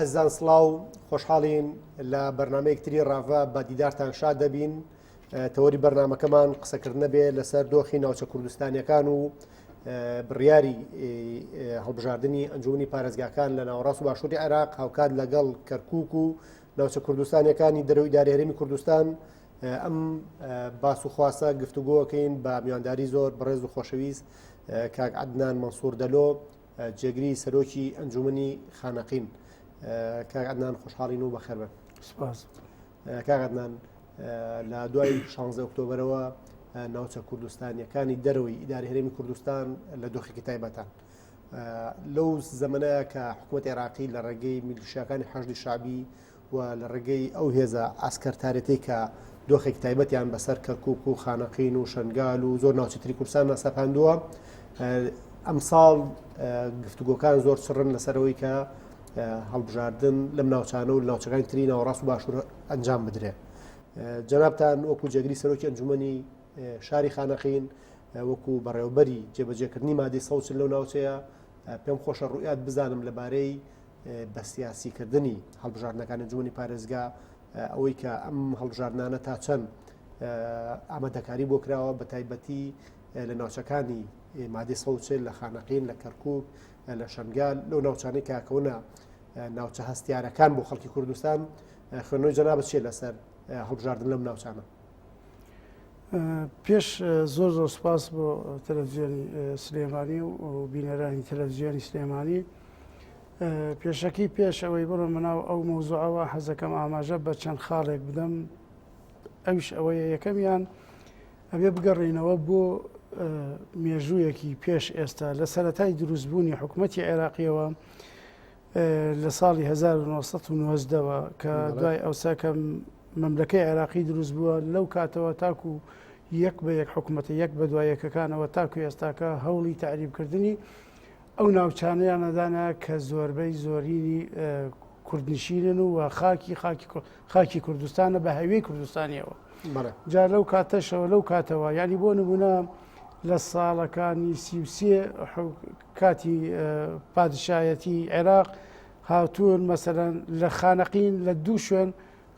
ئازان سڵاو خۆشحاڵین لە بەرنمەیەکتری ڕاڤە بە دیدارتان شاد دەبین. تەوەری بەرنمەکەمان قسەکردنە بێ لەسەر دۆخی ناوچە کوردستانیەکان و بڕیاری هەڵبژاردننی ئەنجومی پارێزگاکان لە ناوەڕاست و باشووری عێراق هاوکات لەگەڵ کەرکووک و ناوچە کوردستانیەکانی دەرەوەی دارایی هەرێمی کوردستان ئەم باس و خواسە گفتوگۆکەین بە میوانداری زۆر بەڕێز و خۆشەویست کاک عەدنان مەنسوور دەلۆ جێگری سەرۆکی ئەنجومنی خانەقین. کاک عەدنان خۆشحاڵین و بەخێر بن. سپاس. کاک عەدنان لە دوای 16 ئۆکتۆبەرەوە ناوچە کوردستانیەکانی دەرەوەی ئیداری هەرێمی کوردستان لە دۆخێکی تایبەتان لەو زەمانەیە کە حکوومەت عێراقی لە ڕێگەی میلیشیاکانی حەشدی شعبی و لە ڕێگەی ئەو هێزە ئاسکەرتارێتی کە دۆخێکی تایبەتیان بەسەر کەرکووک و خانەقین و شنگال و زۆر ناوچەتری کوردستان ناسەپاندووە. ئەمساڵ گفتوگۆکان زۆر چڕن لەسەرەوەی کە هەڵبژاردن لەم ناوچانە و ناوچەکانی تری ناوەڕاست و باشوور ئەنجام بدرێت. جەنابتان وەکو جێگری سەرۆکی ئەنجومەنی شاری خانەقین وەکو بەڕێوەبەری جێبەجێکردنی مادەی 140 لەو ناوچەیە پێم خۆشە ڕوئات بزانم لەبارەی بە سیاسیکردنی هەڵبژاردنەکان ئەنجومەنی پارێزگا ئەوەی کە ئەم هەڵبژاردنانە تا چەند ئامادەکاری بۆ کراوە بە تایبەتی لە ناوچەکانی مادەی 140 لە خانەقین لە کەرکووک لە شنگال لەو ناوچانەی کاکەونە ناوچە هەستیارەکان بۆ خەڵکی کوردستان خوێندنەوەی جەنابەت چیە لەسەر هەڵبژاردن لەم ناوچانە؟ پێش زۆر زۆر سپاس بۆ تەلەڤیزیۆنی سلێمانی و بینەرانی تەلەڤیزیۆنی سلێمانی. پێشەکی پێش ئەوەی بڕۆ مناو ئەو مۆزوعەوە حەزەکەم ئاماژە بە چەند خاڵێک بدەم. ئەوش ئەوەیە یەکەمیان ئەبێ بگەڕێنەوە بۆ مێژوویەکی پێش ئێستا لە سەرەتای دروستبوونی حکوومەتی عێراقیەوە لە ساڵی 1990ەوە کە دوای ئەوساکە مەملەکەی عێراقی دروست بووە لەو کاتەوە تاکو یەک بە یەک حکوومەتە یەک بە دوایەکەکانەوە تاکو ئێستاکە هەوڵی تعریبکردنی ئەو ناوچانەیان نەدانە کە زۆربەی زۆرینی کوردنشینن و خاکی کوردستانە بە هەوێی کوردستانیەوە. جا لەو کاتەشەوە لەو کاتەوە ینی بۆ نمونە لە ساڵەکانی 33 کاتی پادشایەتی عێراق هاتوون مەسەرەن لە خانەقین لە دوو شوێن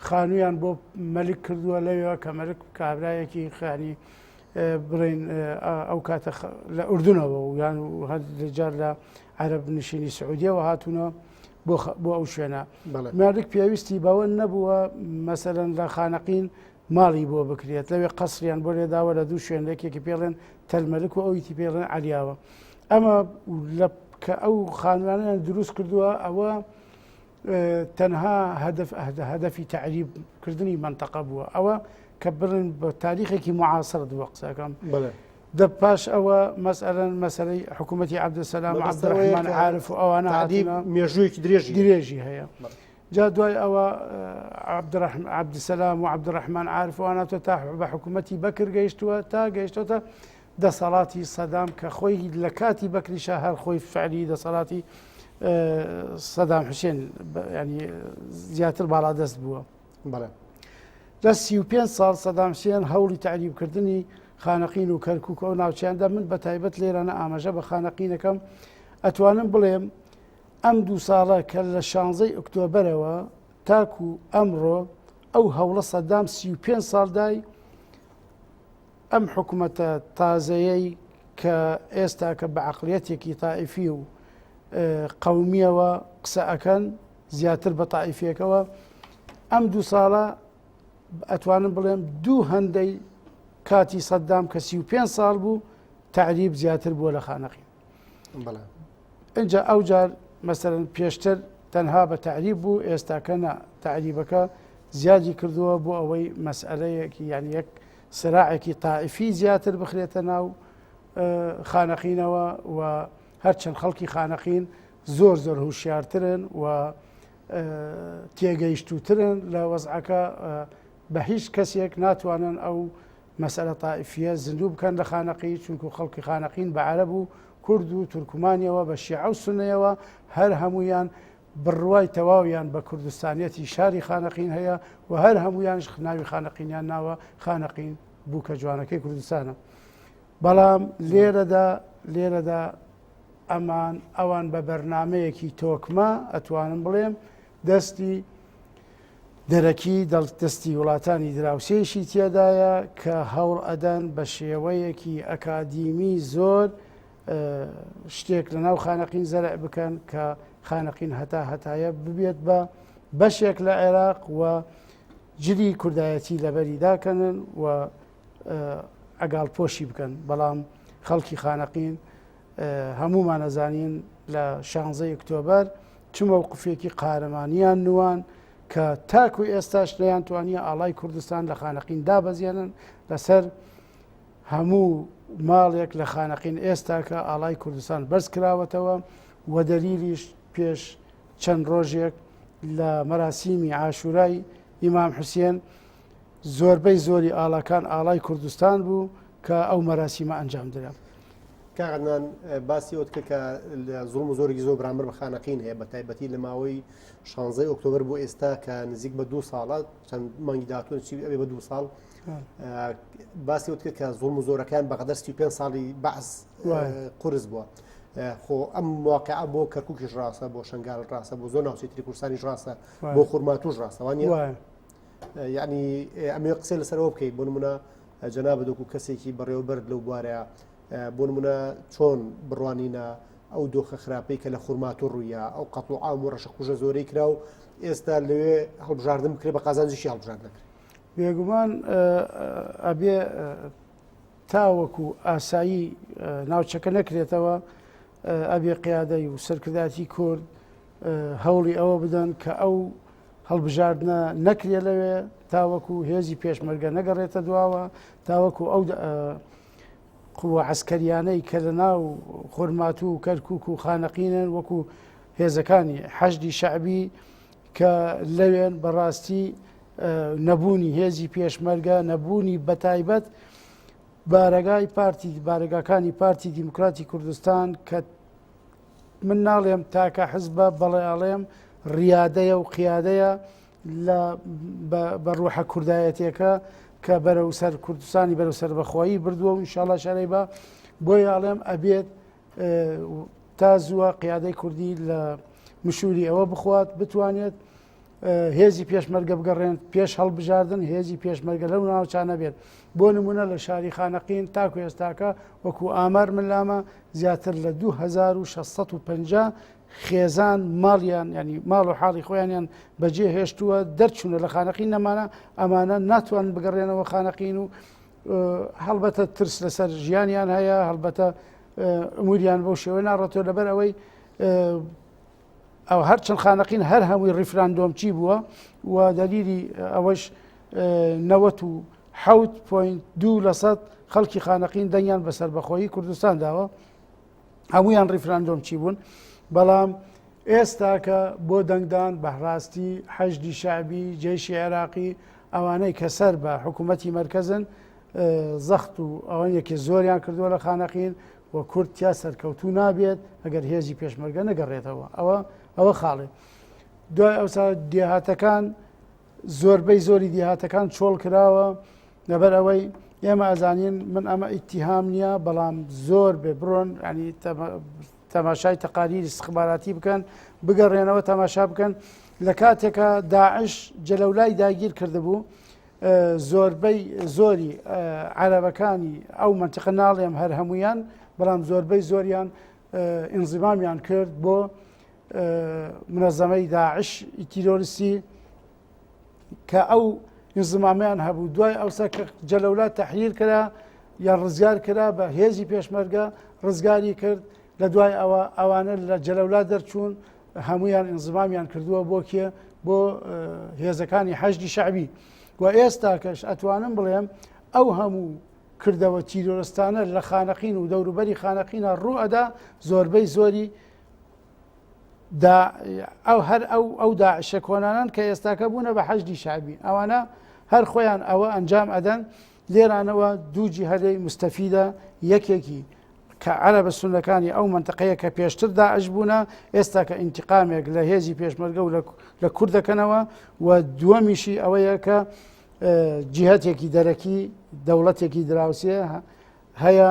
خانوویان بۆ مەلک کردووە لەوێەوە کە مەلک کابرایەکی خانی بڕین ئەو کاتە لە ئوردونەوە و یان هەجار لە عەرەب نشینی سعودیەوە هاتوونە بۆ ئەو شوێنە. مالک پێویستی بەوە نەبووە مەسەرەن لە خانەقین ماڵی بۆ بکرێت لەوێ قەسریان بۆ لێداوە لە دوو شوێنێکێکی پێڵێن تەلمەلک و ئەویتی پێڵێن عەلیاوە. ئەمە کە ئەو خانوانیان دروست کردووە ئەوە تەنها هەدەفی تعریبکردنی منتەقە بووە ئەوە کە بڕن بە تاریخێکی معاصر دووە قسەکەم. دە پاش ئەوە مەسەلەی حکوومەتی عەبدولسەلام و عەبدوڕەحمان عارف و ئەوانە مێژوویەکی درێژی هەیە. جا دوای ئەوە عەبدولسەلام و عەبدوڕەحمان عارف واناتۆ تا بە حکوومەتی بەکر گەیشتووە تا گەیشتۆتە دەسەڵاتی سەدام کە خۆی لە کاتی بەکریشە هەر خۆی فعلی دەسەڵاتی سەدام حوسێن ینی زیاتر باڵادەست بووە. لە 35 ساڵ سەدام حوسێن هەوڵی تعریبکردنی خانەقین و کەرکووک و ناوچیاندا من بە تایبەت لێرانە ئاماژە بە خانەقینەکەم ئەتوانم بڵێم ئەم دوو ساڵە کە لە 16 ئۆکتۆبەرەوە تاکو ئەمڕۆ ئەو هەوڵە سەدام 35 ساڵدای ئەم حکوومەتە تازەیەی کە ئێستا کە بە عەقڵیەتێکی تائیفی و قەومیەوە قسە ئەکەن زیاتر بە تائیفیەکەوە ئەم دوو ساڵە ئەتوانم بڵێم دوو هەندەی کاتی سەدام کە 35 ساڵ بوو تعریب زیاتر بووە لە خانەقین. اینجا ئەو جار مەسەرەن پێشتر تەنها بە تعریب بوو ئێستاکەنە تعریبەکە زیادی کردووە بۆ ئەوەی مەسئلەیەکی یان یەک سراعێکی تائیفی زیاتر بخرێتە ناو خانەقینەوە و هەرچەند خەڵکی خانەقین زۆر زۆر هوشیارترن و تێگەیشتووترن لە وەزعەکە بە هیچ کەسێک ناتوانن ئەو مەسئلە تائیفیە زیندوو بکەن لە خانەقی چونکو خەڵکی خانەقین بە عەرەب و کورد و تورکمانیەوە بە شیعە و سونەیەوە هەر هەمویان بڕوای تەواویان بە کوردستانیەتی شاری خانەقین هەیە و هەر هەمویانش ناوی خانەقینیان ناوە خانەقین بوو کە جوانەکەی کوردستانە. بەڵام لێرەدا ئەمان ئەوان بە بەرنمەیەکی تۆکمە ئەتوانم بڵێم دەستی دەرەکی دەستی وڵاتانی دراوسێشی تێدایە کە هەوڵ ئەدەن بە شێوەیەکی ئەکادیمی زۆر شتێک لە ناو خانەقین زەرع بکەن کە خانەقین هەتایە ببێت بە بەشێک لە عێراق و جلی کوردایەتی لەبەری داکەنن و ئەگاڵ پۆشی بکەن. بەڵام خەڵکی خانەقین هەمومان نەزانین لە 16 ئۆکتۆبەر چ مەوقفێکی قارەمانیان نوان کە تاکوی ئێستاش لەیان توانیە ئاڵای کوردستان لە خانەقین دابەزێنن لەسەر هەموو ماڵێک لە خانەقین ئێستا کە ئاڵای کوردستان بەرز کراوەتەوە و دەلیلیش پێش چەند ڕۆژێک لە مەراسیمی عاشورای ئیمام حوسێن زۆربەی زۆری ئاڵاکان ئاڵای کوردستان بوو کە ئەو مەراسیمە ئەنجام درا. کاغدان باسی ئەوت کە زوڵم و زۆرێکی زۆر بەرامبەر بە خانەقین هەیە بە تایبەتی لە ماوەی 16 ئۆکتۆبەر بۆ ئێستا کە نزیک بە 2 ساڵە چەند مانگی داهاتوو ئەبێ بە 2 ساڵ باسی ئەوت کە زوڵم و زۆرەکان بەقەدەر 35 ساڵی بەعز قورس بووە. خۆ ئەم واقعە بۆ کەرکووکیش ڕاستە، بۆ شنگال ڕاستە، بۆ زۆر ناوچەیتری کوردستانیش ڕاستە، بۆ خورماتوش ڕاستە وانە یعنی ئەمێ قسەی لەسەرەوە بکەیت بۆ نمونە جەنابەت وەکو کەسێکی بەڕێوەبەرد لەو بوارەیە بۆ نمونە چۆن بڕوانینە ئەو دۆخە خراپەی کە لە خورماتوو ڕوویە ئەو قەت و ئام و ڕەشە قوژە زۆرەی کرا و ئێستا لەوێ هەڵبژاردن بکرێت بە قازانجیشی هەڵبژارد نەکرێت. بێگومان ئەبێ تاوەکو ئاسایی ناوچەکە نەکرێتەوە، ئەبێ قیادەی و سەرکرداتی کورد هەوڵی ئەوە بدەن کە ئەو هەڵبژاردنە نەکرێت لەوێ تاوەکو هێزی پێشمەرگە نەگەڕێتە دواوە، تاوەکو ئەو قووە عەسکەریانەی کە لە ناو خورماتوو و کەرکووک و خانەقینن وەکو هێزەکانی حەشدی شەعبی کە لەوێن بەڕاستی نەبوونی هێزی پێشمەرگە نەبوونی بەتایبەت بارەگاکانی پارتی دیموکراتی کوردستان کە من ناڵێم تاکە حزبە بەڵێ ئەڵێم ڕیادەیە و قیادەیە بە ڕوحە کوردایەتێکە کە بەرەو سەر کوردستانی بەرەو سەر بەخۆیی بردووە و ئینشاڵڵا شارەی بە بۆی ئاڵێم ئەبێت تا زووە قیادەی کوردی لە مشوری ئەوە بخوات بتوانێت هێزی پێشمەرگە بگەڕێن پێش هەڵبژاردن هێزی پێشمەرگە لەو ناوچانە بێت. بۆ نمونە لە شاری خانەقین تاکو ئێستاکە وەکو ئامار ملامە زیاتر لە 2650 خێزان ماڵیان ینی ماڵ و حاڵی خۆیانیان بەجێ هێشتووە دەرچوونە لە خانەقین نەمانە ئەمانە ناتوان بگەڕێنەوە خانەقین و هەڵبەتە ترس لەسەر ژیانیان هەیە، هەڵبەتە ئەموریان بەو شێوەی ناڕەتەوە لەبەر ئەوەی ئەو هەرچەند خانەقین هەر هەمووی ڕیفراندۆم چی بووە و دەلیلی ئەوەش 97.2% خەڵکی خانەقین دەنگیان بەسەر بەخۆیی کوردستان داوە، هەمویان ڕیفراندۆم چی بوون. بەڵام ئێستا کە بۆ دەنگدان بەڕاستی حەشدی شەعبی جێشی عێراقی ئەوانەی کە سەر بە حکوومەتی مەرکەزن زەخت و ئەوەیەکی زۆریان کردووە لە خانەقین و کورد تیا سەرکەوتوو نابێت ئەگەر هێزی پێشمەرگە نەگەڕێتەوە. ئەوە خاڵێ. دوای ئەوسا دێهاتەکان زۆربەی زۆری دێهاتەکان چۆڵ کراوە لەبەر ئەوەی ئێمە ئەزانین من ئەمە ئیتیهام نییە، بەڵام زۆر بێ بڕۆن ینی تەماشای تەقاریر استخباراتی بکەن بگەڕێنەوە تەماشا بکەن لە کاتێکە داعش جەلەولای داگیر کردبوو زۆربەی زۆری عەرەبەکانی ئەو منتیقە ناڵێم هەر هەمویان بەڵام زۆربەی زۆریان ئینزیمامیان کرد بۆ منەزەمەی داعش تیرۆریستی کە ئەو ئینزیمامیان هەبوو. دوای ئەوسا کە جەلەولات تەحریر کرا یان ڕزگار کرا بە هێزی پێشمەرگە ڕزگاری کرد لە دوای ئەوانە لە جەلەولات دەرچوون هەمویان ئینزیمامیان کردووە بۆ کێ بۆ هێزەکانی حەشدی شەعبی و ئێستا کەش ئەتوانم بڵێم ئەو هەموو کردەوە تیرۆرستانە لە خانەقین و دەوروبەری خانەقینە ڕوئەدا زۆربەی زۆری ئەو داعشە کۆنانان کە ئێستاکە بوونە بە حەشدی شەعبی ئەوانە هەر خۆیان ئەوە ئەنجام ئەدەن. لێرانەوە دوو جیهەدەی مستەفیدە، یەکێکی کە عەرەبە سونەکانی ئەو منتەقەیە کە پێشتر داعش بوونە ئێستا کە ئینتیقامێک لە هێزی پێشمەرگە و لە کورد دەکەنەوە و دووەمیشی ئەوەیە کە جیهەتێکی دەرەکی دەوڵەتێکی دراوسێ هەیە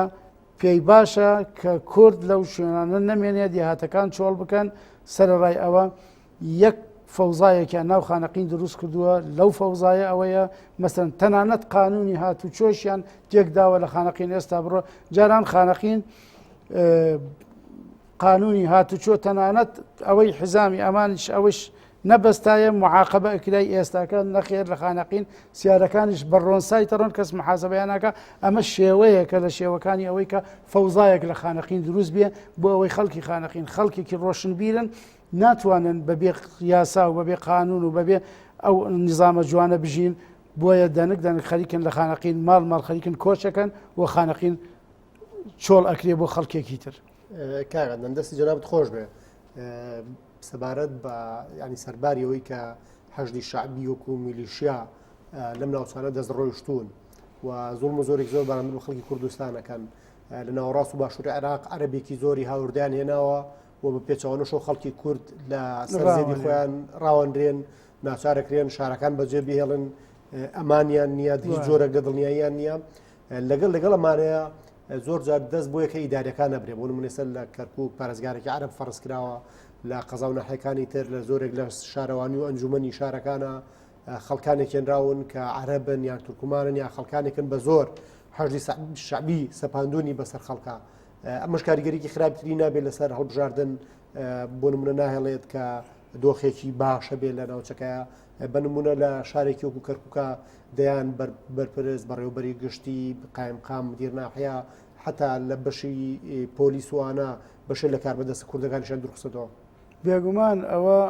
پێی باشە کە کورد لەو شوێنانە نەمێنێت دێهاتەکان چۆڵ بکەن. سەرەڕای ئەوە یەک فەوزایەکیان ناو خانەقین دروست کردووە لەو فەوزایە ئەوەیە مەسەن تەنانەت قانونی هاتو چۆشیان تێکداوە لە خانەقین ئێستا بڕۆ جاران خانەقین قانونی هاتوچۆ تەنانەت ئەوەی حزامی ئەمانش ئەوش نەبەستایە معاقبە ئەکرای ئێستاکە نەخێر لە خانەقین سیارەکانیش بەڕۆنسای تەڕۆن کەس محاسبەیاناکە ئەمە شێوەیەکە لە شێوەکانی ئەوەی کە فەوزایەک لە خانەقین دروست بێ بۆ ئەوەی خەڵکی خانەقین خەڵکێکی ڕۆشنبیرن ناتوانن بەبێ یاسا و بەبێ قانون و بەبێ ئەو نظامە جوانە بژین بۆیە دەنگ خەریکن لە خانەقین ماڵ خەریکن کۆچەکەن و خانەقین چۆڵ ئەکرێ بۆ خەڵکێکی تر. کاغدان دەستی جەنابەت خۆش بێ سەبارەت بە ینی سەرباریەوەی کە حەشدی شعبی وەکو میلیشیا لەم ناوچانە دەستڕۆیشتون و زوڵم و زۆرێک زۆر بەرامبەر بە خەڵکی کوردستانەکەن لە ناوەڕاست و باشووری عێراق عەرەبێکی زۆری هاوردیان هێناوە و بە پێچەوانەشەوە خەڵکی کورد لە سەرزێدی خۆیان ڕاوەندرێن ناچارەکرێن شارەکان بەجێ بهێڵن ئەمانیان نییە هیچ جۆرە گەدڵنیاییان نییە لەگەڵ ئەمانەیە زۆر جار دەست بۆ یەکە ئیدارەکان نەبرێ بۆ نمونەسەر لە کەرکووک پارێزگارێکی عەرەب فەرز کراوە لە قەزا و ناحیەکانی تر لە زۆرێک لە شارەوانی و ئەنجومەنی شارەکانە خەڵکانێکێنراون کە عەرەبن یان تورکمانن یا خەڵکانێکن بە زۆر حەشدی شعبی سەپاندونی بەسەر خەڵکە ئەمەش کاریگەریکی خراپتری نابێت لەسەر هەڵبژاردن بۆ نمونە ناهێڵێت کە دۆخێکی باشە بێت لە ناوچەکەیە بە نمونە لە شارێکی وەکو کەرکووکە دەیان بەرپرس بەڕێوەبەری گشتی قایمقام مدیر ناحیە حتا لە بەشی پۆلیسوانە بەشێ لە کاربەدەست کوردەکانیشان دروستەوە بێگومان ئەوە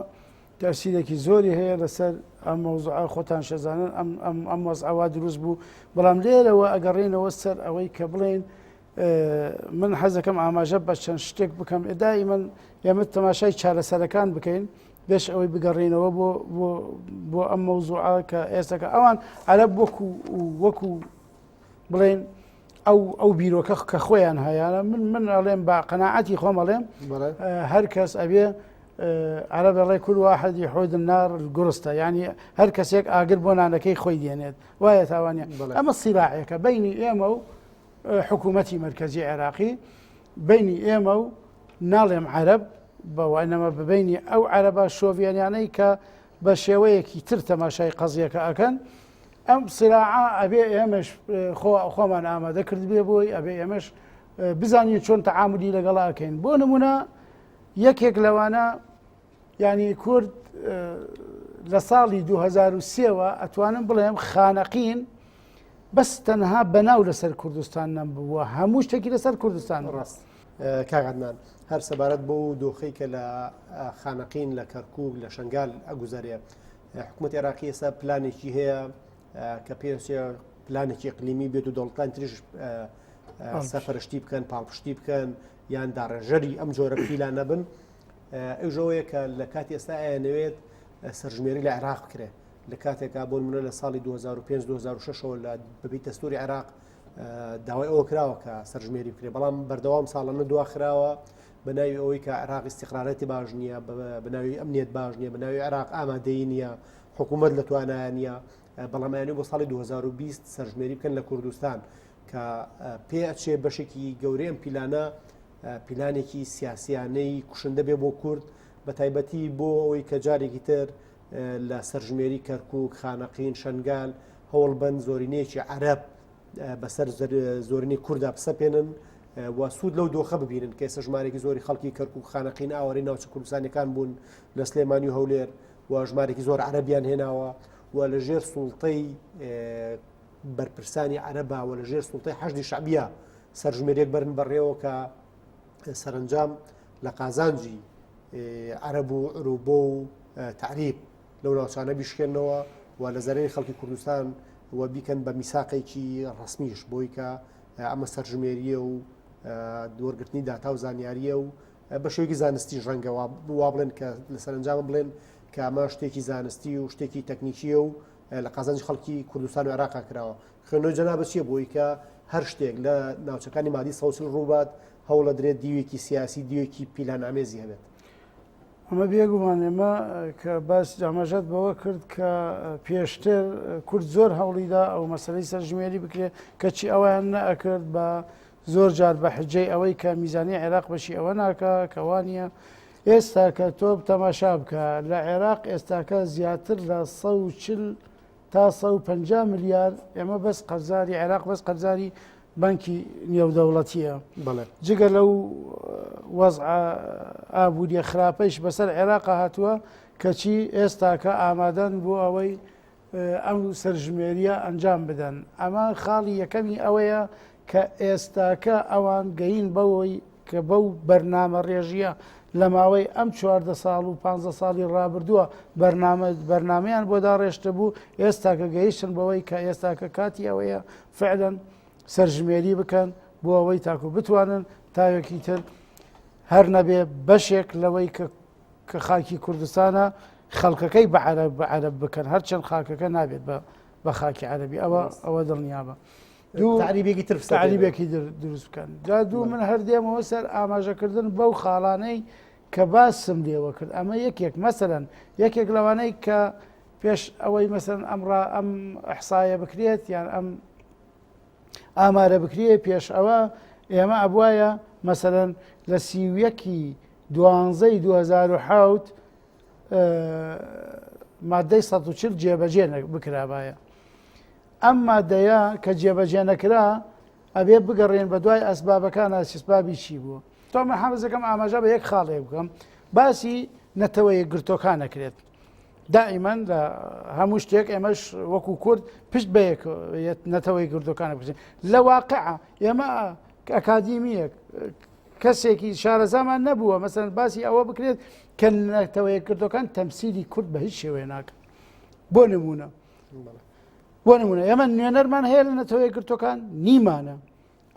تەسیرێکی زۆری هەیە لەسەر ئەم مەوزوعە خۆتان شەزانن ئەم وەزعەوا دروست بوو بەڵام لێرەوە ئەگەڕێنەوە سەر ئەوەی کە بڵێن من حەزەکەم ئاماژە بە چەند شتێک بکەم ئێدای من ئێمە تەماشای چارەسەرەکان بکەین بێش ئەوەی بگەڕێنەوە بۆ ئەم مەوزوعە کە ئێستاکە ئەوان عەرەب وەکو بڵێن ئەو بیرۆکە کە خۆیان هەیەە من ئەڵێم بە قەناعەتی خۆم ئەڵێم هەر کەس ئەبێ عەرەب ئەڵێ کول واحدی حود النار گوڕستە یعنی هەر کەسێک ئاگر بۆ نانەکەی خۆی دێنێت وایە تاوانە ئەمە سیراعەکە بینی ئێمە و حکوومەتی مرکزی عێراقی بینی ئێمە و ناڵێم عەرەب بەوانەمە ببینی ئەو عەرەبە شۆڤیانیانەی کە بە شێوەیەکی تر تەماشای قەزیەکە ئەکەن ئەم سراعە ئەبێ ئێمەش خۆمان ئامادە کرد بێ بۆی ئەبێ ئێمەش بزانین چۆن تەعاملی لەگەڵا ئەکەین بۆ نمونە یەکێک لەوانە ینی کورد لە ساڵی 2023ەوە ئەتوانم بڵێم خانەقین بەس تەنها بەناو لەسەر کوردستان نەبووە هەموو شتێکی لەسەر کوردستان ڕاست کاغدنان هەر سەبارەت بۆ دۆخەی کە لە خانەقین لە کەرکووک لە شنگال ئەگوزارێ حکوومەت عێراقی ئێستا پلانێکی هەیە کە پێویستە پلانێکی ئیقلیمی بێت و دەوڵەتان تریش سەفەرشتی بکەن پاڵپشتی بکەن یان داڕێژەری ئەم جۆرە پیلان نەبن ئەوژەوەیە کە لە کاتی ئێستا ئەیەنەوێت سەرژمێری لە عێراق بکرێ لە کاتێکا بۆ نمونە لە ساڵی 2005-2006ەوە لە بەبی دەستوری عێراق داوای ئەوە کراوە کە سەرژمێری بکرێ بەڵام بەردەوام ساڵانە دواخراوە بەناوی ئەوەی کە عێراق استیقرارەتی باش نییە بەناوی ئەمنیەت باش نییە بەناوی عێراق ئامادەیی نییە حکوومەت لە توانایە نییە بەڵامایانی بۆ ساڵی 2020 سەرژمێری بکەن لە کوردستان کە پێچێ بەشێکی گەورەی ئەم پیلانە پیلانێکی سیاسیانەی کوشندە بێ بۆ کورد بە تایبەتی بۆ ئەوەی کە جارێکی تر لە سەرژمێری کەرکووک خانەقین شنگال هەوڵ بن زۆرینەیەکی عەرەب بەسەر زۆرینەی کووردا بسەپێنن و سوود لەو دۆخە ببینن کە ئێستا ژمارێکی زۆری خەڵکی کەرکووک خانەقین ئاوەڕی ناوچە کوردستانیەکان بوون لە سلێمانی و هەولێر و ژمارێکی زۆر عەرەبیان هێناوە و لە ژێر سوڵتەی بەرپرسانی عەرەبا و لە ژێر سوڵتەی حەشدی شعبیە سەرژمێرێک بەرن بەڕێوە کە سەرنجام لە قازانجی عەرەب و عروبە و تعریب لەو ناوچانە بیشکێنەوە و لە زەرێری خەڵکی کوردستان و بیکەن بە میساقێکی ڕسمیش بۆی کە ئەمە سەرژمێریە و دووەرگرتنی داتا و زانیاریە و بە شێوەیەکی زانستی ژەنگە وا بڵێن کە لە سەرنجام بڵێن کە ئەمە شتێکی زانستی و شتێکی تەکنیکیە و لە قازانجی خەڵکی کوردستان و عێراق کراوە خوێندنەوەی جەنابەت چییە بۆی کە هەر شتێک لە ناوچەکانی مادی سەوسل ڕووبات هەوڵە درێت دیوێکی سیاسی دیوێکی پیلان ئامێزی هەبێت ئەمە بێگومان ئێمە کە باس ئاماژەت بەوە کرد کە پێشتر کورد زۆر هەوڵیدا ئەو مەسەلەی سەرژمێری بکرێت کەچی ئەویان نەئەکرد بە زۆر جار بە حجەی ئەوەی کە میزانی عێراق بەشی ئەوە ناکە کەوانە ئێستا کە تۆ تەماشا بکە لە عێراق ئێستاکە زیاتر لە 140 تا 150 ملیار ئێمە بەس قەرزاری عێراق بەس قەرزاری بانکی نێودەوڵەتیە جگە لەو وەزع ئابوووریە خراپەیش بەسەر عێراقا هاتووە کەچی ئێستاکە ئامادەن بۆ ئەوەی ئەم سەرژمێریە ئەنجام بدەن ئەمە خاڵی یەکەمی ئەوەیە کە ئێستاکە ئەوان گەین بەوەی کە بەو بەرنامە ڕێژیە لە ماوەی ئەم 14 ساڵ و 15 ساڵی ڕابردووە بەرنمەیان بۆ داڕێشتە بوو ئێستاکە گەیشتن بەوەی کە ئێستاکە کاتی ئەوەیە فعلەن سەرژمێری بکەن بۆ ئەوەی تاکو بتوانن تاوێکی تر هەر نەبێ بەشێک لەوەی کە خاکی کوردستانە خەڵکەکەی بە عەرەب بکەن هەرچەند خاکەکە نابێت بە خاکی عەرەبی ئەوە دڵنیابە تعریبێکی تر تعریبێکی دروست بکەن جا دوو من هەردێمەوە سەر ئاماژەکردن بەو خاڵانەی کە باسم لێوە کرد ئەمە یەکێک مەسەرەن یەکێک لەوانەی کە پێش ئەوەی مەسەرەن ئەم ئەحسایە بکرێت یان ئەم ئامارە بکرێ پێش ئەوە ئێمە ئەبوایە مەسەرەن لە 2007 مادەی 140 جێبەجێ بکرابایە ئەم مادەیە کە جێبەجێ نەکرا ئەبێ بگەڕێن بە دوای ئەسبابەکان ئاسیسبابی چی بووە تۆ من حەمزەکەم ئاماژە بە یەک خاڵێ بکەم باسی نەتەوەی گرتۆکان نەکرێت دائیمەن لە هەموو شتێک ئێمەش وەکو کورد پشت بەیەک نەتەوەی گردۆکانە بکەین لە واقعە ئێمە ئەکادیمیەک کەسێکی شارەزامان نەبووە مەسەن باسی ئەوە بکرێت کە نەتەوەی گردۆکان تەمسیلی کورد بە هیچ شێوەیە ناکەن بۆ نمونە ئێمە نوێنەرمان هەیە لە نەتەوەی گرتۆکان نیمانە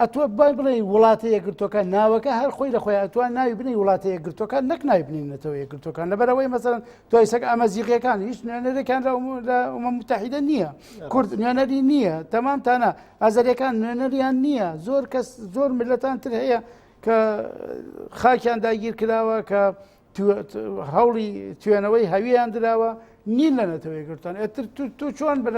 ئەتوە بای بڵێ وڵاتە یەکگرتوەکان ناوەکە هەر خۆی لە خۆی ئەتوان ناوی بنی وڵاتە یەکگرتوەکان نەک ناوی بنینەتەوە یەکگرتوەکان لەبەرەوەی مەسەڵەن تۆی سەگ ئامەزیغیەکان هیچ نوێنەرێکیان لە ئومە متحیدە نییە کورد نوێنەری نییە تەمام تانە ئازەریەکان نوێنەریان نییە زۆر کەس زۆر ملەتان تر هەیە کە خاکیان داگیر کراوە کە هەوڵی توێنەوەی هەوییان دراوە نین لە نەتەوە یەکگرتوان ئێتر تو چۆن بە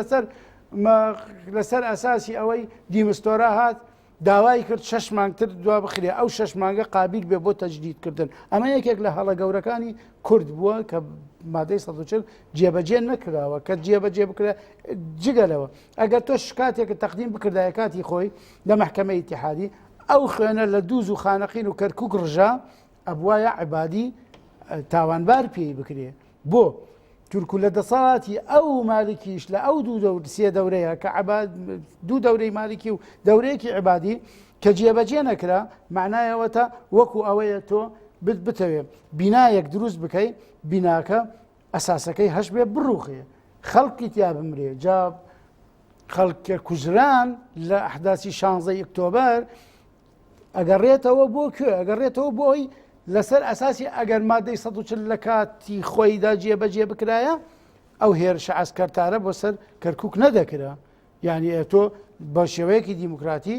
لەسەر ئەساسی ئەوەی دیمستۆرا هات داوای کرد 6 مانگتر دوا بخرێ ئەو 6 مانگە قابل بێ بۆ تەجدیدکردن ئەمە یەکێک لە هەڵە گەورەکانی کورد بووە کە مادەی 140 جێبەجێ نەکراوە کە جێبەجێ بکرێ جگەلەوە ئەگەر تۆ شکاتێکە تەقدیم بکردایە کاتی خۆی لە مەحکەمە ئیتیحادی ئەو خوێنە لە دووز و خانەقین و کەرکووک ڕژا ئەبوایە عیبادی تاوانبار پێی بکرێ بۆ تورکو لە دەسەڵاتی ئەو مالکیش لە ئەو سێ دەورەیە کە دوو دەورەی مالکی و دەورەیەکی عیبادی کە جێبەجێ نەکرا معنایەوەتە وەکو ئەوەیە تۆ بتەوێ بینایەک دروست بکەی بیناکە ئەساسەکەی هەش بێ بڕوخێ خەڵکی تیا بمرێ جا خەڵکە کوژران لە ئەحداسی 16 ئۆکتۆبەر ئەگەڕێتەوە بۆ کوێ ئەگەڕێتەوە بۆی لەسەر ئەساسی ئەگەر مادەی 140 لە کاتی خۆیدا جێبەجێ بکرایە ئەو هێرشە عسکەرتارە بۆ سەر کەرکووک نەدەکرا یعنی تۆ بە شێوەیەکی دیموکراتی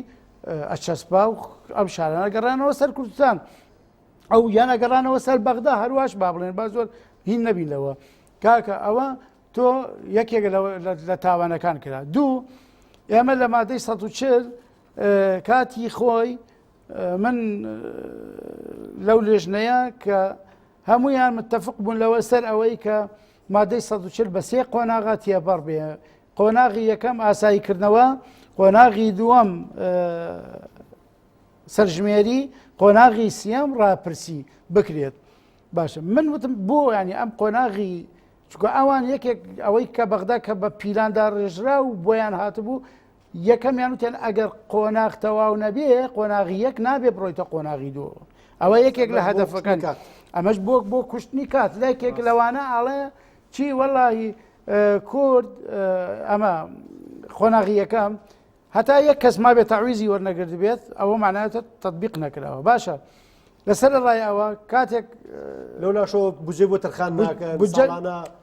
ئەچەسپا و ئەم شارانە گەڕانەوە سەر کوردستان ئەو یانە گەڕانەوە سەر بەغدا هەروەش با بڵێن با زۆر هین نەبینەوە کاکە ئەوە تۆ یەکێک لە تاوانەکان کرا دوو ئێمە لە مادەی 140 کاتی خۆی من لەو لێژنەیە کە هەمویان متفق بوون لەوە سەر ئەوەی کە مادەی 140 بە سێ قۆناغا تێپەڕ بێ قۆناغی یەکەم ئاساییکردنەوە قۆناغی دووەم سەرژمێری قۆناغی سیەم ڕاپرسی بکرێت باشە من وتم بۆ ینی ئەم قۆناغی چکە ئەوان یەکێک ئەوەی کە بەغدا کە بە پیلاندا ڕێژرا و بۆیان هاتبوو یەکەمیان وتیان ئەگەر قۆناغ تەواو نەبێ قۆناغی یەک نابێ بڕۆیتە قۆناغی دووە ئەوە یەکێک لە هەدەفەکان ئەمەش بۆ کوشتنی کات لەکێک لەوانە ئاڵێ چی وەڵاهی کورد ئەمە قۆناغی یەکەم هەتا یەک کەس ما بێت تەعویزی وەرنەگرت بێت ئەوە معناتە تەطبیق نەکراوە باشە لەسەر ڕای ئەوە کاتێک لەولاشۆ بجێ بۆ تەرخان ناکەن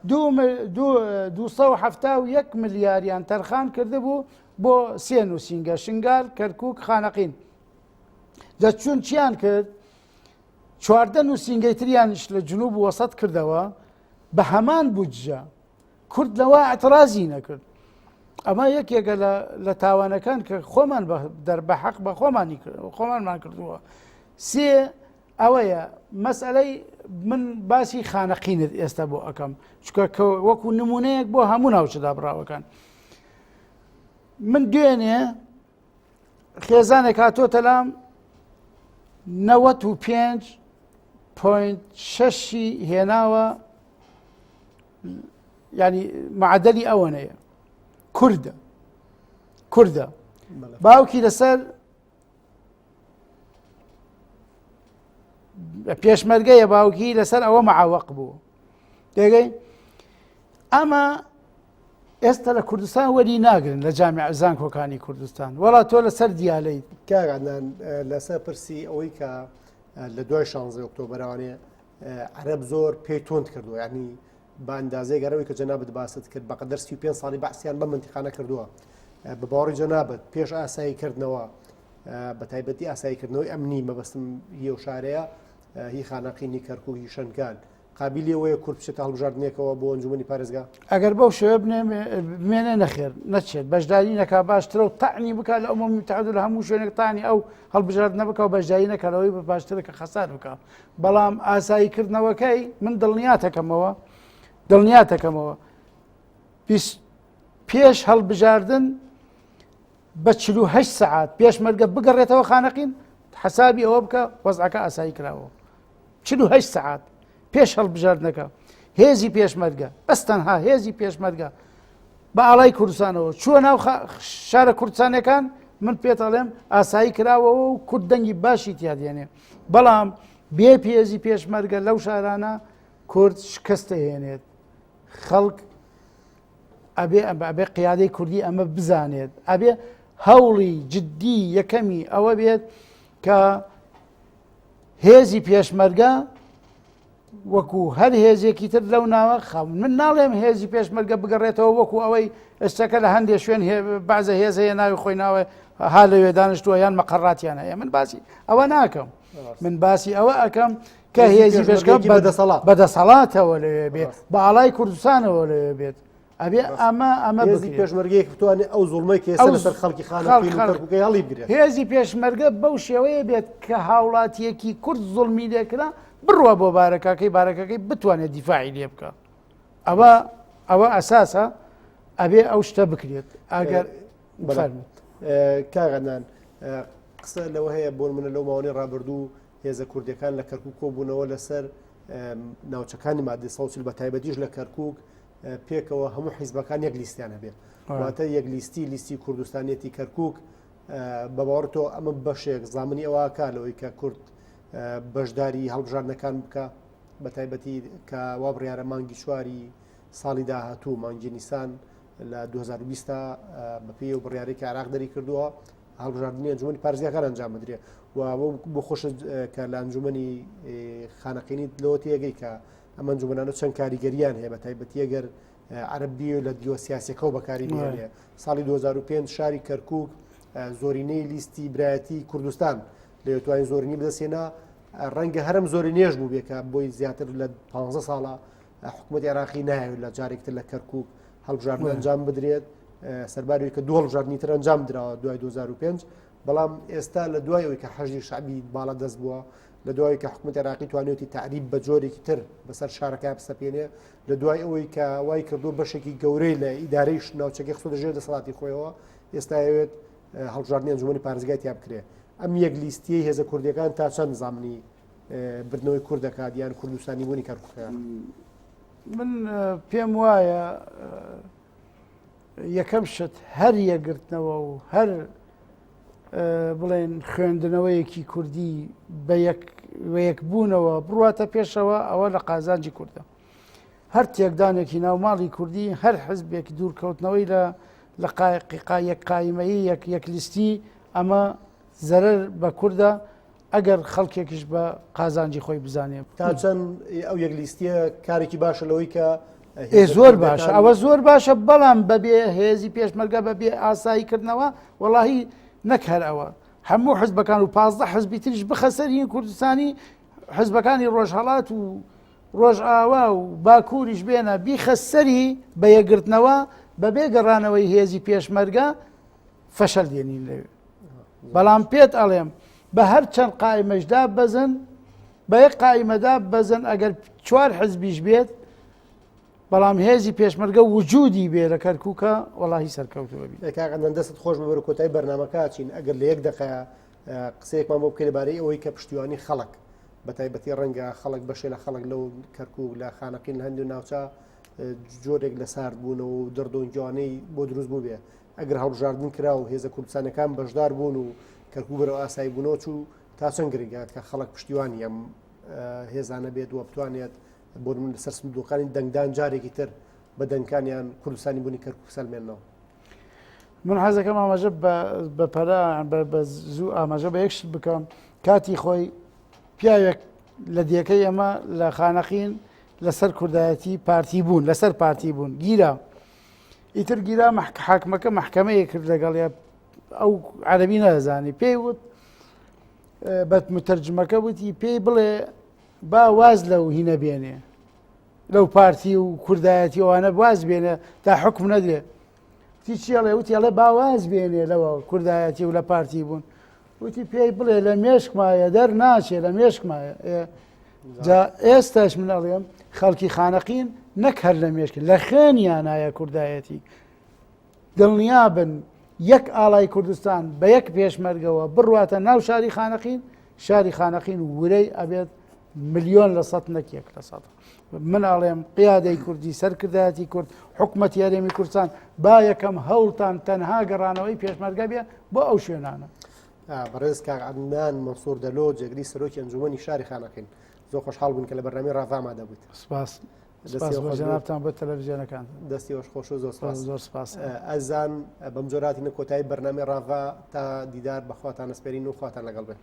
271 ملیاریان تەرخان کرده بوو بۆ سێ نووسینگە شنگال کەرکووک خانەقین دەچوون چیان کرد 14 نووسینگەی تریانش لە جنوب وەسەد کردەوە بە هەمان بودجە کورد لەوە ئەترازی نەکرد ئەمە یەکێکە لە تاوانەکان کە خۆمان بە حەق بە خۆمانمان کردووە سێ ئەوەیە مەسئلەی من باسی خانەقینت ئێستا بۆ ئەەکەم چکە وەکو نمونەیەک بۆ هەموو ناوچەدا بڕاوەکان من دوێنێ خێزانێک هاتۆتە لام 95.6 هێناوە ینی معدەلی ئەوەنەیە کوردە باوکی لەسەر پێشمەرگەیە باوکی لەسەر ئەوە معاوەق بوو دێگەی ئەمە ئێستا لە کوردستان وەری ناگرن لە جامیع زانکۆکانی کوردستان وەڵا تۆ لەسەر دیالەیت کاگادان لەسەر پرسی ئەوەی کە لە دوای 16 ئۆکتۆبەرانێ عەرەب زۆر پێی تۆند کردووە یعنی بە ئەندازەی گەرەوەی کە جەنابەت باست کرد بەقەدەر 35 ساڵی بەحسیان بە منتیقانە کردووە بە باوەڕی جەنابەت پێش ئاساییکردنەوە بە تایبەتی ئاساییکردنەوەی ئەمنی مەبەستم هی و شارەیە هی خانەقینی کەرکووک هی شەنکان قابلی ئەوەیە کورد بچێتە هەڵبژاردنێکەوە بۆ ئەنجومەنی پارێزگا ئەگەر بەو شێوە بمێنێ نەخێر نەچێت بەشداری نەکا باشترە و تاعنی بکات لە ئەومە متحد لە هەموو شوێنێک تاعنی ئەو هەڵبژاردنە بکە و بەشداری نەکەەوەی بە باشترە کە خەسار بکە بەڵام ئاساییکردنەوەکەی من دڵنیاتەکەمەوە پێش هەڵبژاردن بە 48 سعات پێشمەرگە بگەڕێتەوە خانەقین حسابی ئەوە بکە وەزعەکە ئاسایی کراوە 48 سعات پێش هەڵبژاردنەکە هێزی پێشمەرگە بەستەنها هێزی پێشمەرگە بە ئاڵای کوردستانەوە چووە ناو شارە کوردستانەکان من پێت ئەڵێم ئاسایی کراوەوە و کورد دەنگی باشی تیادێنێ بەڵام بێ هێزی پێشمەرگە لەو شارانە کورد شکستە هێنێت خەڵک ئەبێ قیادەی کوردی ئەمە بزانێت ئەبێ هەوڵی جددی یەکەمی ئەوە بێت کە هێزی پێشمەرگە وەکو هەر هێزێکی تر لەو ناوە خەم من ناڵێم هێزی پێشمەرگە بگەڕێتەوە وەکو ئەوەی ئێستەکە لە هەندێک شوێن بەعزە هێز هەیە ناوی خۆی ناوە ها لەوێ دانیشتووە یان مەقەڕاتیان هەیە من باسی ئەوە ناکەم من باسی ئەوە ئەەکەم کە هێزی پێشکە بەدەسەڵاتەوە لەوێ بێت بە ئاڵای کوردستانەوە لەوێ بێت ئەبێ ئەمە هێزی پێشمەرگەیەک بتوانێت ئەو زوڵمەی کە ئێستا لەسەر خەڵکی خانەقینی هەڵی بگرێت هێزی پێشمەرگە بەو شێوەیە بێت کە هاوڵاتیەکی کورد زوڵمی لێکرا بڕوە بۆ بارەکەکەی بتوانێت دیفاعی لێ بکە ئەوە ئەساسە ئەبێ ئەو شتە بکرێت ئەگەر کاغەنان قسە لەوە هەیە بۆ منە لەو ماوەی ڕابردوو هێزە کوردەکان لە کەرکووک کۆبوونەوە لەسەر ناوچەکانی مادی سەوچل بە تایبەتیش لە کەرکووک پێکەوە هەموو حیزبەکان یەک لیستیان هەبێت واتە یەک لیستی کوردستانێتی کەرکووک بە باوەڕتەوە ئەمە بەشێک زامنی ئەوەکە لەوەی کە کورد بەشداری هەڵبژاردنەکان بکە بە تایبەتی کە وا بڕیارە مانگی چواری ساڵی داهاتوو مانگی نیسان لە 2020 بەپێی و بڕیارێکی عراق دەری کردووە هەڵبژاردننی ئەنجومەنی پارێزگاکان ئەنجام بدرێت و بۆ خۆشە کە لە ئەنجومەنی خانەقینی لەوە تێگەی کە ئەمە ئەنجومەنانە چەند کاریگەریان هەیە بە تایبەتی ئەگەر عەرەبی و لە دیوە سیاسیەکە و بەکاری بێنێ ساڵی 2005 شاری کەرکووک زۆرینەی لیستی برایەتی کوردستان لە توانین زۆرینی بدەسێنا ڕەنگە هەرم زۆری نێژ بوو بێکە بۆی زیاتر لە 15 ساڵە حکوومەتی عێراقی نایەوێت لە جارێکتر لە کەرکووک هەڵبژاردن ئەنجام بدرێت سەرباروی کە دوو هەڵبژاردننی تر ئەنجام درراوە دوای 2005 بەڵام ئێستا لە دوایەوەی کە حەشدی شعبی باڵا دەست بووە لە دوای کە حکوومەتی عێراقی توانێتی تعریب بە جۆرێکی تر بەسەر شارەکە بسەپێنێ لە دوای ئەوەی کە وای کردو بەشێکی گەورەی لە ئیدارەی ناوچەکەی خۆ دەژێت دەسەڵاتی خۆیەوە ئێستا ئەوێت هەڵبژاردننی ئەنجومەنی پارێزگای تیا بکرێت ئەم یەک لیستیەی هێزە کوردیەکان تا چەند زامنی بردنەوەی کوردەکات یان کوردستانی بوونی کەرکووکەکان من پێم وایە یەکەم شت هەر یەکگرتنەوە و هەر بڵێن خوێندنەوەیەکی کوردی بە یەکبوونەوە بڕاتە پێشەوە ئەوە لە قازانجی کووردە هەر تێکدانێکی ناوماڵی کوردی هەر حزبێکی دوورکەوتنەوەی لە یەک قایمەیی یەک لیستی ئەمە زەرەر بە کووردە ئەگەر خەڵکێکیش بە قازانجی خۆی بزانێ تا چەند ئەو یەک لیستیە کارێکی باشە لەوەی کە زۆر باشە ئەوە زۆر باشە بەڵام بەبێ هێزی پێشمەرگە بەبێ ئاساییکردنەوە وەڵاهی نەکەر ئەوە هەموو حزبەکان و 15 حزبی تریش بخەسەرین کوردستانی حزبەکانی ڕۆژهەڵات و ڕۆژئاوا و باکووریش بێنە بیخەسەری بە یەکگرتنەوە بەبێ گەڕانەوەی هێزی پێشمەرگە فەشەل دێنین لەوێ بەڵام پێت ئەڵێم بە هەر چەند قایمەشدا بەزن بە یەک قایمەدا بەزن ئەگەر 4 حزبیش بێت بەڵام هێزی پێشمەرگە وجودی بێ لە کەرکووکە وەڵاهی سەرکەوتووە بێت. کاکەندەن دەست خۆش ببەر کۆتایی بەرنامەکە چین ئەگەر لە یەک دقەیە قسەیەکمان بۆ بکەی لەبارەی ئەوەی کە پشتیوانی خەڵک بە تایبەتی ڕەنگە خەڵک بەشێ لە خەڵک لەو کەرکووک لە خانەقین هەندوو ناوچە جۆرێک لە سارد بوونەوە و دەردۆن جوانەی بۆ دروست بوو بێ ئەگەر هەڵبژاردن کرا و هێزە کوردستانەکان بەشدار بوون و کەرکوو بەرەوە ئاسایی بوونەوە چوو تا چەند گرنگات کە خەڵک پشتیوانی ئەم هێزانە بێت وە بتوانێت بۆ من لەسەر سندوقانی دەنگدان جارێکی تر بە دەنگکانیان کوردستانی بوونی کەرکووک سەلمێنەوە. من حەزەکەم ئاماژە بە پەرا بە زوو ئاماژە بە یەکشت بکەم کاتی خۆی پیاوێک لە دیەکەی ئەمە لە خانەقین لەسەر کوردایەتی پارتی بوون لەسەر پارتی بوون گیرا ئیتر گیرا حاکمەکە محکەمەیە کرد لەگەڵ ئەو عەرەبی نەزانی پێی وت بە متەرجمەکە وتی پێی بڵێ با واز لەو هینە بێنێ لەو پارتی و کوردایەتی ئەوانە واز بێنێ تا حکم نەدرێ وتی چیڵێ وتی ئەڵێ با واز بێنێ لەوە کوردایەتی و لە پارتی بوون وتی پێی بڵێ لە مێشکمایە دەر ناچێ لە مێشکمایە جا ئێستاش من ئەڵێم خەڵکی خانەقین نەک هەر لە مێشک لە خوێنیانایە کوردایەتی دڵنیا بن یەک ئاڵای کوردستان بە یەک پێشمەرگەوە بڕواتە ناو شاری خانەقین ورەی ئەبێت ملیۆن لە سەد نەک یەک لە سەد. من ئاڵێم قیادەی کوردی سەرکردایەتی کورد حکومەتی هەرێمی کوردستان با یەکەم هەوڵتان تەنها گەڕانەوەی پێشمەرگە بێ بۆ ئەو شوێنانە. بەڕێز کاک عەدنان مەنسوور دەلۆ جێگری سەرۆکی ئەنجومەنی شاری خانەقین زۆر خۆشحاڵ بوون کە لە بەرنامەی ڕاڤاما دەبوویت. سپاس جەنابتان بۆ تەلەڤیزیۆنەکان دەستی خۆش و زۆر سپاس. ئەزان بەم جۆراتی نە کۆتایی بەرنامەی ڕاڤا تا دیدار بەخواتان ئەسپێرین و خواتان لەگەڵ بێ.